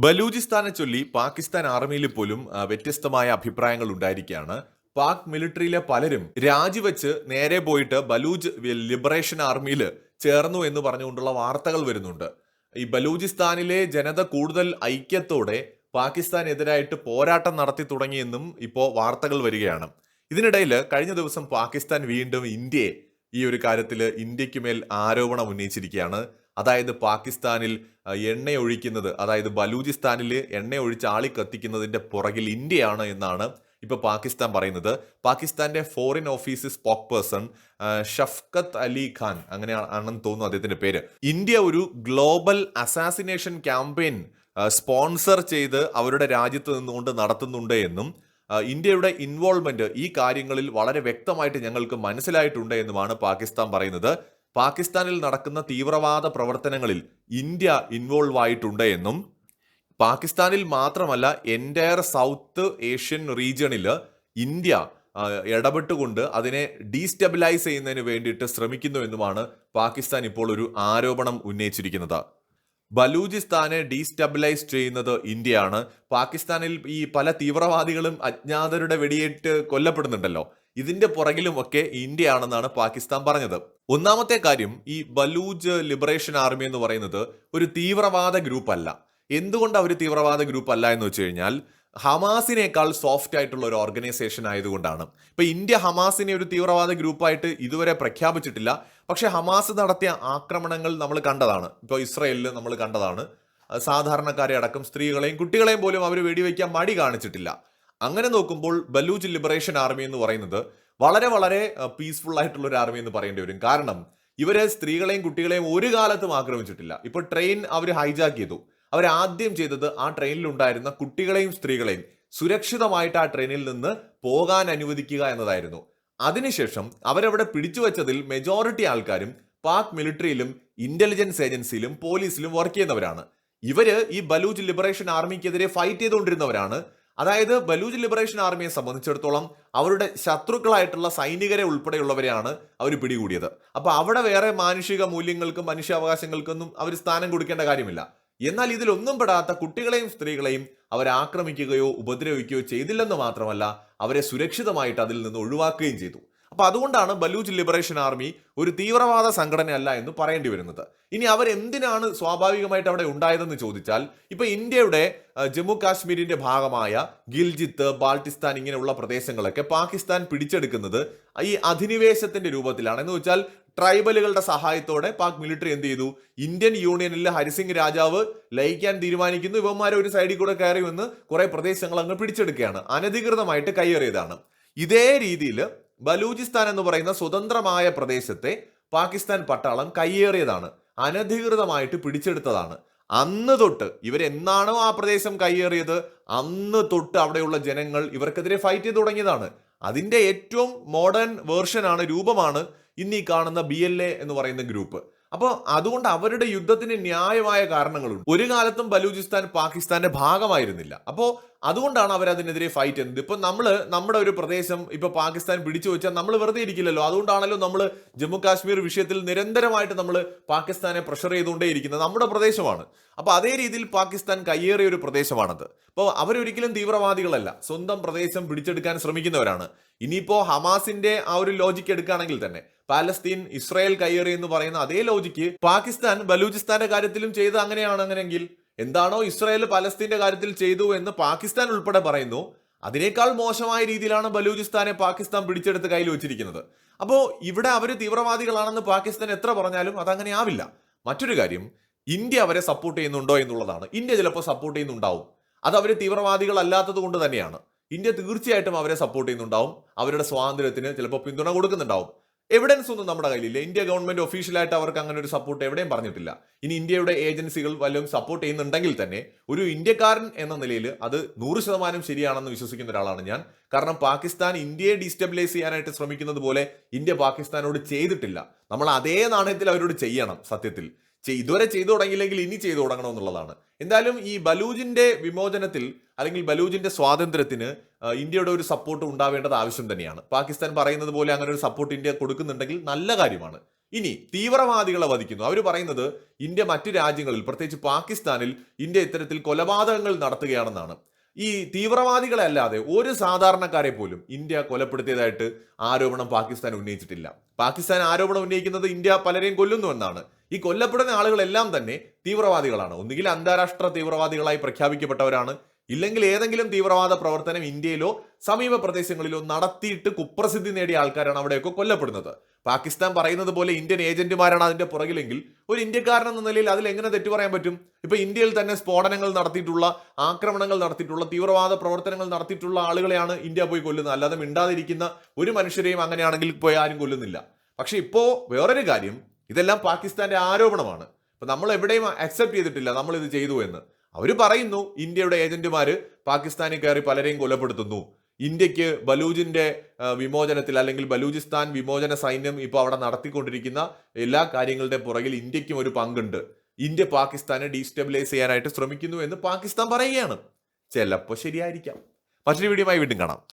ബലൂചിസ്ഥാനെ ചൊല്ലി പാകിസ്ഥാൻ ആർമിയിൽ പോലും വ്യത്യസ്തമായ അഭിപ്രായങ്ങൾ ഉണ്ടായിരിക്കുകയാണ്. പാക് മിലിറ്ററിയിലെ പലരും രാജിവെച്ച് നേരെ പോയിട്ട് ബലൂജ് ലിബറേഷൻ ആർമിയിൽ ചേർന്നു എന്ന് പറഞ്ഞുകൊണ്ടുള്ള വാർത്തകൾ വരുന്നുണ്ട്. ഈ ബലൂചിസ്ഥാനിലെ ജനത കൂടുതൽ ഐക്യത്തോടെ പാകിസ്ഥാനെതിരായിട്ട് പോരാട്ടം നടത്തി തുടങ്ങിയെന്നും ഇപ്പോൾ വാർത്തകൾ വരികയാണ്. ഇതിനിടയിൽ കഴിഞ്ഞ ദിവസം പാകിസ്ഥാൻ വീണ്ടും ഈ ഒരു കാര്യത്തിൽ ഇന്ത്യക്ക് മേൽ ആരോപണം ഉന്നയിച്ചിരിക്കുകയാണ്. അതായത് പാകിസ്ഥാനിൽ എണ്ണയൊഴിക്കുന്നത്, അതായത് ബലൂചിസ്ഥാനിൽ എണ്ണ ഒഴിച്ച് ആളി കത്തിക്കുന്നതിന്റെ പുറകിൽ ഇന്ത്യയാണ് എന്നാണ് ഇപ്പൊ പാകിസ്ഥാൻ പറയുന്നത്. പാകിസ്ഥാന്റെ foreign office spokesperson Shafqat Ali Khan, അങ്ങനെ ആണെന്ന് തോന്നുന്നു അദ്ദേഹത്തിന്റെ പേര്, ഇന്ത്യ ഒരു ഗ്ലോബൽ അസാസിനേഷൻ ക്യാമ്പയിൻ സ്പോൺസർ ചെയ്ത് അവരുടെ രാജ്യത്ത് നിന്നുകൊണ്ട് നടത്തുന്നുണ്ട് എന്നും ഇന്ത്യയുടെ ഇൻവോൾവ്മെന്റ് ഈ കാര്യങ്ങളിൽ വളരെ വ്യക്തമായിട്ട് ഞങ്ങൾക്ക് മനസ്സിലായിട്ടുണ്ട് എന്നുമാണ് പാകിസ്ഥാൻ പറയുന്നത്. പാകിസ്ഥാനിൽ നടക്കുന്ന തീവ്രവാദ പ്രവർത്തനങ്ങളിൽ ഇന്ത്യ ഇൻവോൾവ് ആയിട്ടുണ്ട് എന്നും പാകിസ്ഥാനിൽ മാത്രമല്ല എൻറ്റയർ സൗത്ത് ഏഷ്യൻ റീജിയണിൽ ഇന്ത്യ ഇടപെട്ടുകൊണ്ട് അതിനെ ഡീസ്റ്റെബിലൈസ് ചെയ്യുന്നതിന് വേണ്ടിയിട്ട് ശ്രമിക്കുന്നു എന്നുമാണ് പാകിസ്ഥാൻ ഇപ്പോൾ ഒരു ആരോപണം ഉന്നയിച്ചിരിക്കുന്നത്. ബലൂചിസ്ഥാനെ ഡീസ്റ്റെബിലൈസ് ചെയ്യുന്നത് ഇന്ത്യയാണ്. പാകിസ്ഥാനിൽ ഈ പല തീവ്രവാദികളും അജ്ഞാതരുടെ വെടിയേറ്റ് കൊല്ലപ്പെടുന്നുണ്ടല്ലോ, ഇതിന്റെ പുറകിലും ഒക്കെ ഇന്ത്യയാണെന്നാണ് പാകിസ്ഥാൻ പറഞ്ഞത്. ഒന്നാമത്തെ കാര്യം, ഈ ബലൂജ് ലിബറേഷൻ ആർമി എന്ന് പറയുന്നത് ഒരു തീവ്രവാദ ഗ്രൂപ്പ് അല്ല. എന്തുകൊണ്ട് അവർ തീവ്രവാദ ഗ്രൂപ്പ് അല്ല എന്ന് വെച്ച് കഴിഞ്ഞാൽ ഹമാസിനേക്കാൾ സോഫ്റ്റ് ആയിട്ടുള്ള ഒരു ഓർഗനൈസേഷൻ ആയതുകൊണ്ടാണ്. ഇപ്പൊ ഇന്ത്യ ഹമാസിനെ ഒരു തീവ്രവാദ ഗ്രൂപ്പായിട്ട് ഇതുവരെ പ്രഖ്യാപിച്ചിട്ടില്ല. പക്ഷെ ഹമാസ് നടത്തിയ ആക്രമണങ്ങൾ നമ്മൾ കണ്ടതാണ്. ഇപ്പോൾ ഇസ്രയേലിൽ നമ്മൾ കണ്ടതാണ്. സാധാരണക്കാരെ അടക്കം സ്ത്രീകളെയും കുട്ടികളെയും പോലും അവർ വെടിവെക്കാൻ മടി കാണിച്ചിട്ടില്ല. അങ്ങനെ നോക്കുമ്പോൾ ബലൂജ് ലിബറേഷൻ ആർമി എന്ന് പറയുന്നത് വളരെ വളരെ പീസ്ഫുൾ ആയിട്ടുള്ള ഒരു ആർമി എന്ന് പറയേണ്ടി വരും. കാരണം ഇവര് സ്ത്രീകളെയും കുട്ടികളെയും ഒരു കാലത്തും ആക്രമിച്ചിട്ടില്ല. ഇപ്പൊ ട്രെയിൻ അവർ ഹൈജാക്ക് ചെയ്തു. അവരാദ്യം ചെയ്തത് ആ ട്രെയിനിൽ ഉണ്ടായിരുന്ന കുട്ടികളെയും സ്ത്രീകളെയും സുരക്ഷിതമായിട്ട് ആ ട്രെയിനിൽ നിന്ന് പോകാൻ അനുവദിക്കുക എന്നതായിരുന്നു. അതിനുശേഷം അവരവിടെ പിടിച്ചു വെച്ചതിൽ മെജോറിറ്റി ആൾക്കാരും പാക് മിലിറ്ററിയിലും ഇന്റലിജൻസ് ഏജൻസിയിലും പോലീസിലും വർക്ക് ചെയ്യുന്നവരാണ്. ഇവര് ഈ ബലൂജ് ലിബറേഷൻ ആർമിക്കെതിരെ ഫൈറ്റ് ചെയ്തുകൊണ്ടിരുന്നവരാണ്. അതായത് ബലൂജ് ലിബറേഷൻ ആർമിയെ സംബന്ധിച്ചിടത്തോളം അവരുടെ ശത്രുക്കളായിട്ടുള്ള സൈനികരെ ഉൾപ്പെടെയുള്ളവരെയാണ് അവർ പിടികൂടിയത്. അപ്പൊ അവിടെ വേറെ മാനുഷിക മൂല്യങ്ങൾക്കും മനുഷ്യാവകാശങ്ങൾക്കൊന്നും അവർ സ്ഥാനം കൊടുക്കേണ്ട കാര്യമില്ല. എന്നാൽ ഇതിലൊന്നും പെടാത്ത കുട്ടികളെയും സ്ത്രീകളെയും അവർ ആക്രമിക്കുകയോ ഉപദ്രവിക്കുകയോ ചെയ്തില്ലെന്ന് മാത്രമല്ല, അവരെ സുരക്ഷിതമായിട്ട് അതിൽ നിന്ന് ഒഴിവാക്കുകയും ചെയ്തു. അപ്പൊ അതുകൊണ്ടാണ് ബലൂജ് ലിബറേഷൻ ആർമി ഒരു തീവ്രവാദ സംഘടനയല്ല എന്ന് പറയേണ്ടി വരുന്നത്. ഇനി അവരെന്തിനാണ് സ്വാഭാവികമായിട്ട് അവിടെ ഉണ്ടായതെന്ന് ചോദിച്ചാൽ, ഇപ്പൊ ഇന്ത്യയുടെ ജമ്മു കാശ്മീരിന്റെ ഭാഗമായ ഗിൽജിത്ത്, ബാൾട്ടിസ്ഥാൻ ഇങ്ങനെയുള്ള പ്രദേശങ്ങളൊക്കെ പാകിസ്ഥാൻ പിടിച്ചെടുക്കുന്നത് ഈ അധിനിവേശത്തിന്റെ രൂപത്തിലാണ്. എന്ന് വെച്ചാൽ ട്രൈബലുകളുടെ സഹായത്തോടെ പാക് മിലിറ്ററി എന്ത് ചെയ്തു, ഇന്ത്യൻ യൂണിയനിൽ ഹരിസിംഗ് രാജാവ് ലയിക്കാൻ തീരുമാനിക്കുന്നു, ഇവന്മാരെ ഒരു സൈഡിൽ കൂടെ കയറി വന്ന് കുറെ പ്രദേശങ്ങൾ അങ്ങ് പിടിച്ചെടുക്കുകയാണ്, അനധികൃതമായിട്ട് കയ്യേറിയതാണ്. ഇതേ രീതിയിൽ ബലൂചിസ്ഥാൻ എന്ന് പറയുന്ന സ്വതന്ത്രമായ പ്രദേശത്തെ പാകിസ്ഥാൻ പട്ടാളം കയ്യേറിയതാണ്, അനധികൃതമായിട്ട് പിടിച്ചെടുത്തതാണ്. അന്ന് തൊട്ട് ഇവരെന്നാണോ ആ പ്രദേശം കയ്യേറിയത് അന്ന് തൊട്ട് അവിടെയുള്ള ജനങ്ങൾ ഇവർക്കെതിരെ ഫൈറ്റ് ചെയ്ത് തുടങ്ങിയതാണ്. അതിന്റെ ഏറ്റവും മോഡേൺ വേർഷനാണ്, രൂപമാണ് ഇന്ന് ഈ കാണുന്ന BLA എന്ന് പറയുന്ന ഗ്രൂപ്പ്. അപ്പോൾ അതുകൊണ്ട് അവരുടെ യുദ്ധത്തിന് ന്യായമായ കാരണങ്ങളുണ്ട്. ഒരു കാലത്തും ബലൂചിസ്ഥാൻ പാകിസ്ഥാന്റെ ഭാഗമായിരുന്നില്ല. അപ്പോൾ അതുകൊണ്ടാണ് അവർ അതിനെതിരെ ഫൈറ്റ് ചെയ്യുന്നത്. ഇപ്പൊ നമ്മുടെ ഒരു പ്രദേശം ഇപ്പൊ പാകിസ്ഥാൻ പിടിച്ചു വെച്ചാൽ നമ്മൾ വെറുതെ ഇരിക്കില്ലല്ലോ. അതുകൊണ്ടാണല്ലോ നമ്മൾ ജമ്മു കാശ്മീർ വിഷയത്തിൽ നിരന്തരമായിട്ട് നമ്മൾ പാകിസ്ഥാനെ പ്രഷർ ചെയ്തുകൊണ്ടേയിരിക്കുന്നത്. നമ്മുടെ പ്രദേശമാണ്. അപ്പൊ അതേ രീതിയിൽ പാകിസ്ഥാൻ കയ്യേറിയ ഒരു പ്രദേശമാണത്. അപ്പോൾ അവരൊരിക്കലും തീവ്രവാദികളല്ല, സ്വന്തം പ്രദേശം പിടിച്ചെടുക്കാൻ ശ്രമിക്കുന്നവരാണ്. ഇനിയിപ്പോ ഹമാസിന്റെ ആ ഒരു ലോജിക്ക് എടുക്കുകയാണെങ്കിൽ തന്നെ പാലസ്തീൻ ഇസ്രായേൽ കയ്യേറി എന്ന് പറയുന്ന അതേ ലോജിക്ക് പാകിസ്ഥാൻ ബലൂചിസ്ഥാന്റെ കാര്യത്തിലും ചെയ്ത് അങ്ങനെയാണെങ്കിൽ എന്താണോ ഇസ്രായേൽ പലസ്തീന്റെ കാര്യത്തിൽ ചെയ്തു എന്ന് പാകിസ്ഥാൻ ഉൾപ്പെടെ പറയുന്നു, അതിനേക്കാൾ മോശമായ രീതിയിലാണ് ബലൂചിസ്ഥാനെ പാകിസ്ഥാൻ പിടിച്ചെടുത്ത് കയ്യിൽ വെച്ചിരിക്കുന്നത്. അപ്പോൾ ഇവിടെ അവര് തീവ്രവാദികളാണെന്ന് പാകിസ്ഥാൻ എത്ര പറഞ്ഞാലും അതങ്ങനെ ആവില്ല. മറ്റൊരു കാര്യം, ഇന്ത്യ അവരെ സപ്പോർട്ട് ചെയ്യുന്നുണ്ടോ എന്നുള്ളതാണ്. ഇന്ത്യ ചിലപ്പോൾ സപ്പോർട്ട് ചെയ്യുന്നുണ്ടാവും, അത് അവര് തീവ്രവാദികളല്ലാത്തത് കൊണ്ട് തന്നെയാണ്. ഇന്ത്യ തീർച്ചയായിട്ടും അവരെ സപ്പോർട്ട് ചെയ്യുന്നുണ്ടാവും, അവരുടെ സ്വാതന്ത്ര്യത്തിന് ചിലപ്പോൾ പിന്തുണ കൊടുക്കുന്നുണ്ടാവും. എവിഡൻസ് ഒന്നും നമ്മുടെ കയ്യിലില്ല. ഇന്ത്യ ഗവൺമെന്റ് ഒഫീഷ്യലായിട്ട് അവർക്ക് അങ്ങനെ ഒരു സപ്പോർട്ട് എവിടെയും പറഞ്ഞിട്ടില്ല. ഇനി ഇന്ത്യയുടെ ഏജൻസികൾ വല്ലതും സപ്പോർട്ട് ചെയ്യുന്നുണ്ടെങ്കിൽ തന്നെ ഒരു ഇന്ത്യക്കാരൻ എന്ന നിലയിൽ അത് 100% ശരിയാണെന്ന് വിശ്വസിക്കുന്ന ഒരാളാണ് ഞാൻ. കാരണം പാകിസ്ഥാൻ ഇന്ത്യയെ ഡീസ്റ്റെബിലൈസ് ചെയ്യാനായിട്ട് ശ്രമിക്കുന്നത് പോലെ ഇന്ത്യ പാകിസ്ഥാനോട് ചെയ്തിട്ടില്ല. നമ്മൾ അതേ നാണയത്തിൽ അവരോട് ചെയ്യണം. സത്യത്തിൽ ഇതുവരെ ചെയ്തു തുടങ്ങിയില്ലെങ്കിൽ ഇനി ചെയ്തു തുടങ്ങണം എന്നുള്ളതാണ്. എന്തായാലും ഈ ബലൂജിന്റെ വിമോചനത്തിൽ അല്ലെങ്കിൽ ബലൂജിന്റെ സ്വാതന്ത്ര്യത്തിന് ഇന്ത്യയുടെ ഒരു സപ്പോർട്ട് ഉണ്ടാവേണ്ടത് ആവശ്യം തന്നെയാണ്. പാകിസ്ഥാൻ പറയുന്നത് പോലെ അങ്ങനെ ഒരു സപ്പോർട്ട് ഇന്ത്യ കൊടുക്കുന്നുണ്ടെങ്കിൽ നല്ല കാര്യമാണ്. ഇനി തീവ്രവാദികളെ വധിക്കുന്നു. അവർ പറയുന്നത് ഇന്ത്യ മറ്റു രാജ്യങ്ങളിൽ, പ്രത്യേകിച്ച് പാകിസ്ഥാനിൽ ഇന്ത്യ ഇത്തരത്തിൽ കൊലപാതകങ്ങൾ നടത്തുകയാണെന്നാണ്. ഈ തീവ്രവാദികളെ അല്ലാതെ ഒരു സാധാരണക്കാരെ പോലും ഇന്ത്യ കൊലപ്പെടുത്തിയതായിട്ട് ആരോപണം പാകിസ്ഥാൻ ഉന്നയിച്ചിട്ടില്ല. പാകിസ്ഥാൻ ആരോപണം ഉന്നയിക്കുന്നത് ഇന്ത്യ പലരെയും കൊല്ലുന്നു എന്നാണ്. ഈ കൊല്ലപ്പെടുന്ന ആളുകളെല്ലാം തന്നെ തീവ്രവാദികളാണ്. ഒന്നുകിൽ അന്താരാഷ്ട്ര തീവ്രവാദികളായി പ്രഖ്യാപിക്കപ്പെട്ടവരാണ്, ഇല്ലെങ്കിൽ ഏതെങ്കിലും തീവ്രവാദ പ്രവർത്തനം ഇന്ത്യയിലോ സമീപ പ്രദേശങ്ങളിലോ നടത്തിയിട്ട് കുപ്രസിദ്ധി നേടിയ ആൾക്കാരാണ് അവിടെയൊക്കെ കൊല്ലപ്പെടുന്നത്. പാകിസ്ഥാൻ പറയുന്നത് പോലെ ഇന്ത്യൻ ഏജന്റുമാരാണ് അതിന്റെ പുറകിലെങ്കിൽ ഒരു ഇന്ത്യക്കാരൻ എന്ന നിലയിൽ അതിൽ എങ്ങനെ തെറ്റു പറയാൻ പറ്റും? ഇപ്പൊ ഇന്ത്യയിൽ തന്നെ സ്ഫോടനങ്ങൾ നടത്തിയിട്ടുള്ള, ആക്രമണങ്ങൾ നടത്തിയിട്ടുള്ള, തീവ്രവാദ പ്രവർത്തനങ്ങൾ നടത്തിയിട്ടുള്ള ആളുകളെയാണ് ഇന്ത്യ പോയി കൊല്ലുന്നത്. അല്ലാതെ മിണ്ടാതിരിക്കുന്ന ഒരു മനുഷ്യരെയും അങ്ങനെയാണെങ്കിൽ പോയി ആരും കൊല്ലുന്നില്ല. പക്ഷെ ഇപ്പോ വേറൊരു കാര്യം, ഇതെല്ലാം പാകിസ്ഥാന്റെ ആരോപണമാണ്. ഇപ്പൊ നമ്മൾ എവിടെയും അക്സെപ്റ്റ് ചെയ്തിട്ടില്ല നമ്മൾ ഇത് ചെയ്തു എന്ന്. അവർ പറയുന്നു ഇന്ത്യയുടെ ഏജന്റുമാര് പാകിസ്ഥാനിൽ കയറി പലരെയും കൊലപ്പെടുത്തുന്നു. ഇന്ത്യക്ക് ബലൂജിന്റെ വിമോചനത്തിൽ, അല്ലെങ്കിൽ ബലൂചിസ്ഥാൻ വിമോചന സൈന്യം ഇപ്പോൾ അവിടെ നടത്തിക്കൊണ്ടിരിക്കുന്ന എല്ലാ കാര്യങ്ങളുടെ പുറകിൽ ഇന്ത്യക്കും ഒരു പങ്കുണ്ട്. ഇന്ത്യ പാകിസ്ഥാനെ ഡീസ്റ്റെബിലൈസ് ചെയ്യാനായിട്ട് ശ്രമിക്കുന്നു എന്ന് പാകിസ്ഥാൻ പറയുകയാണ്. ചിലപ്പോൾ ശരിയായിരിക്കാം. മറ്റൊരു വീഡിയോയുമായി വീണ്ടും കാണാം.